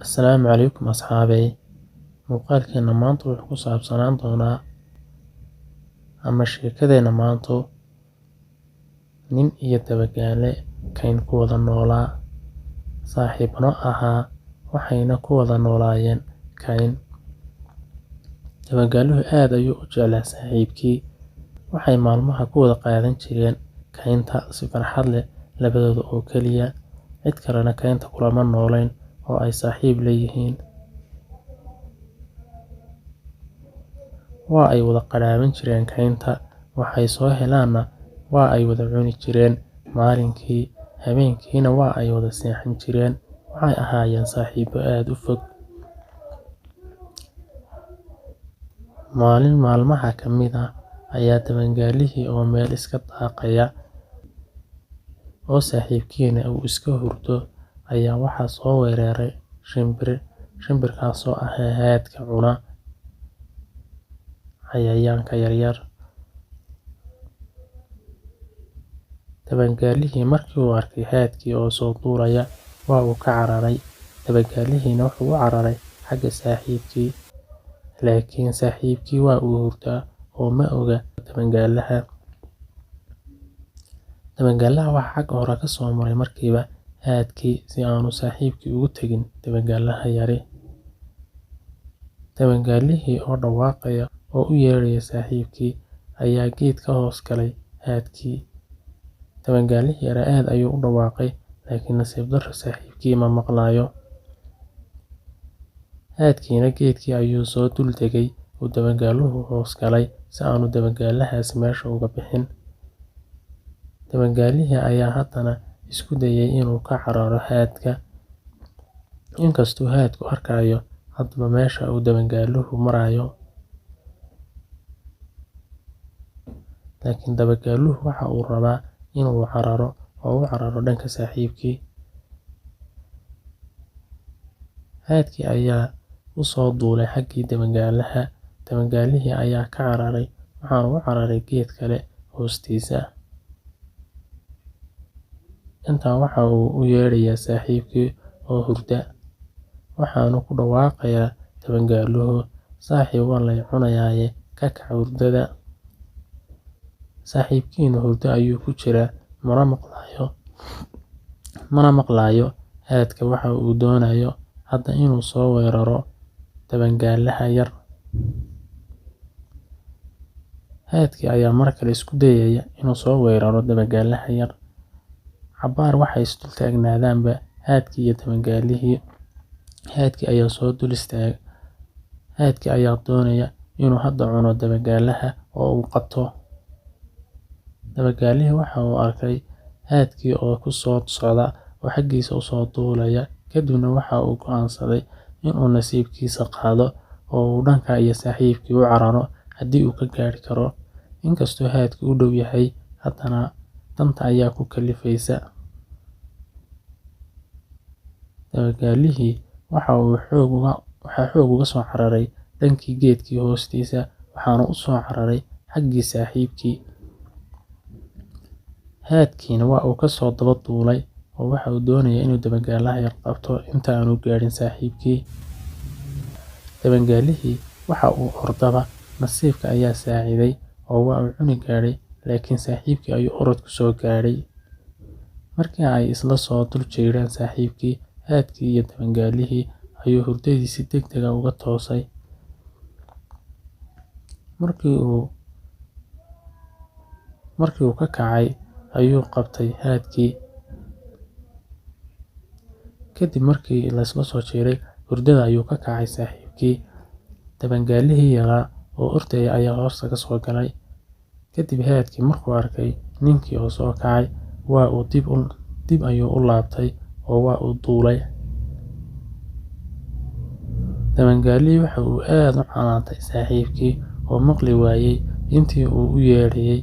Asalaamu calaykum asxaabey. Muuqaalkeena maanta wuxuu ku saabsanaan doonaa sheekadeena maanta nin iyo dabagaale kayn ku wada noolaa, saaxiibno ahaa, waxayna ku wada noolaayeen kayn. Dabagaaluhu aad ayuu u jeclaa saaxiibkii, waxay maalmaha ku wada qaadan jireen kaynta si farxad leh labadooda oo keliya, cid kalena kaynta kulama noolayn oo ay saaxiib leeyihiin. Waa ay wada qadhaaban jireen kaynta, waxay soo helaanna waa ay wada cuni jireen maalinkii, habeenkiina waa ay wada seexan jireen. Waxay ahaayeen saaxiibo aad u fog. Maalin maalmaha ka mid ah ayaa dabagaalihii oo meel iska daaqaya oo saaxiibkiina uu iska hurdo ayaa waxaa soo weeraray shimbirkaasoo ah haadka cuna cayayaanka yaryar. Dabagaalihii markii uu arkay haadkii oo soo duulaya waa uu ka cararay. Dabagaalihiina wuxuu u cararay xagga saaxiibkii, laakiin saaxiibkii waa uu hurdaa oo ma oga dabagaalaha. Dabagaalaha waxaa xagga hore ka soo maray markiiba haadkii si aanu saaxiibkii ugu tagin dabagaalaha yari. Dabagaalihii oo dhawaaqaya oo u yeeraya saaxiibkii ayaa geed ka hoos galay haadkii. Dabagaalihii yara aad ayuu u dhawaaqay, laakiin nasiib darro saaxiibkii ma maqlayo. Haadkiina geedkii ayuu soo dul degay oo dabagaaluhu hoos galay si aanu dabagaalahaas meesha uga bixin. Dabagaalihii ayaa haddana isku dayay inuu ka cararo haadka, inkastoo haadku arkayo hadba meesha uu dabagaaluhu marayo. Laakiin dabagaaluhu waxa uu rabaa inuu cararo oo u cararo dhanka saaxiibkii. Haadkii ayaa u soo duulay xaggii dabagaalaha. Dabagaalihii ayaa ka cararay, waxaana u cararay geed kale hoostiisa. Intaa waxa uu u yeerayaa saaxiibkii oo hurda, waxaanu ku dhawaaqayaa dabagaaluhu, saaxiib waa lay cunayaaye ka kac hurdada. Saaxiibkiina hurdo ayuu ku jiraa, mana maqlayo haadka waxa uu doonayo hadda inuu soo weeraro dabagaalaha yar. Haadkii ayaa mar kale isku dayaya inuu soo weeraro dabagaalaha yar. Cabbaar waxay is dul taagnaadaanba haadkii iyo dabagaalihii. Haadkii ayaa soo dul istaagay. Haadkii ayaa doonaya inuu hadda cuno dabagaalaha oo uu qabto. Dabagaalihii waxa uu arkay haadkii oo ku soo socda oo xaggiisa u soo duulaya, kadibna waxa uu go'aansaday inuu nasiibkiisa qaado oo uu dhanka iyo saaxiibkii u cararo haddii uu ka gaari karo. Inkastoo haadku u dhow yahay, haddana danta ayaa ku kalifaysa. Dabagaalihii waxa uu xoog uga soo cararay dhankii geedkii hoostiisa, waxaana u soo cararay xaggii saaxiibkii. Haadkiina waa uu ka soo daba duulay oo waxa uu doonayaa inuu dabagaalaha yar qabto inta aanu gaarin saaxiibkii. Dabagaalihii waxa uu ordaba, nasiibka ayaa saaciday oo waa uu cuni gaadhay, laakiin saaxiibkii ayuu orod ku soo gaadhay. Markii ay isla soo dul jeedeen saaxiibkii, haadkii iyo dabagaalihii ayuu hurdadii si degdeg ah uga toosay. Markii uu ka kacay ayuu qabtay haadkii. Kadib markii la isla soo jeeday, hurdada ayuu ka kacay saaxiibkii. Dabagaalihii yaraa oo ordaya ayaa hoosta ka soo galay. Kadib haadkii markuu arkay ninkii oo soo kacay, waa uu dib ayuu u laabtay oo waa uu duulay. Dabagaalihii waxa uu aad u canaantay saaxiibkii oo maqli waayay intii uu u yeedhayay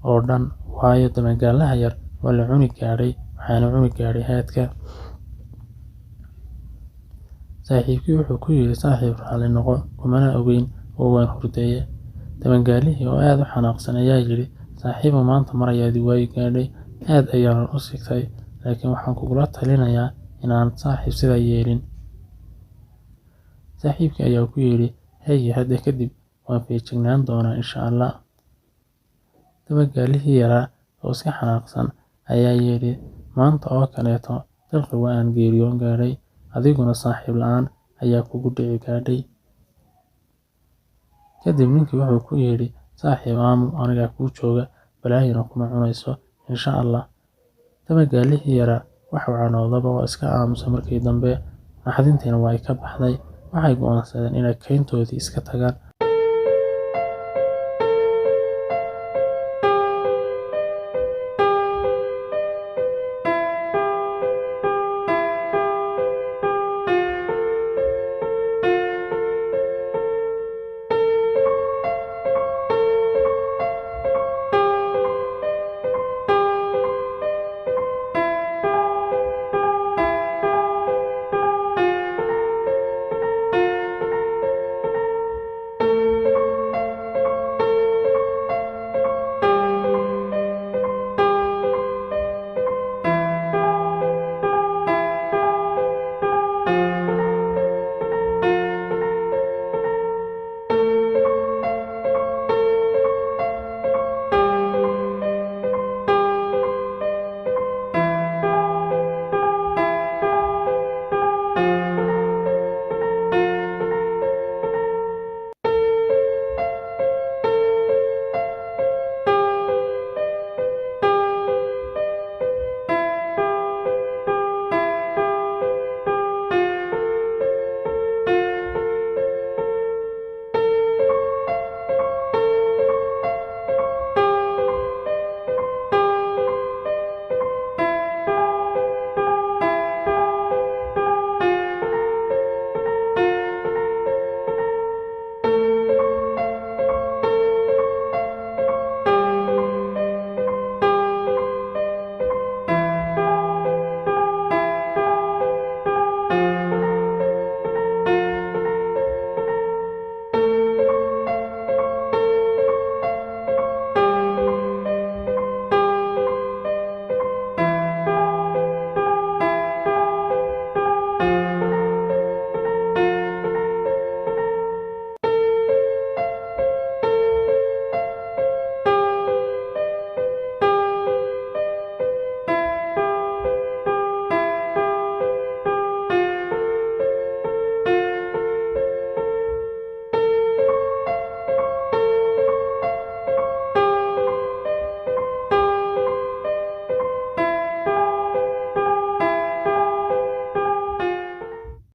oo dhan, waayo dabagaalaha yar waa la cuni gaadhay, waxaana cuni gaadhay haadka. Saaxiibkii wuxuu ku yidhi, saaxiib raalli noqo, kumana ogeyn oo waan hurdaye. Dabagaalihii oo aad u xanaaqsan ayaa yidhi, saaxiibow maanta mar ayaad i waayi gaadhay, aad ayaanan u sigtay, laakiin waxaan kugula talinayaa inaanad saaxiib sidaa yeelin. Saaxiibkii ayaa ku yidhi, "Hey, hadda kadib waan feejignaan doonaa insha Allah." Dabagaalihii yaraa oo iska xanaaqsan ayaa yidhi, "Maanta oo kaleeto dirqi waa aan geeriyoon gaadhay, adiguna saaxiib la'aan ayaa kugu dhici gaadhay." Kadib ninkii wuxuu ku yidhi, "Saaxiib aamu, anigaa kuu jooga, balaayana kuma cunayso insha Allah." Dabagaalihii yaraa wax uu canoodaba waa iska aamusay. Markii dambe naxdintiina way ka baxday, waxay go'aansadeen inay kayntoodii iska tagaan.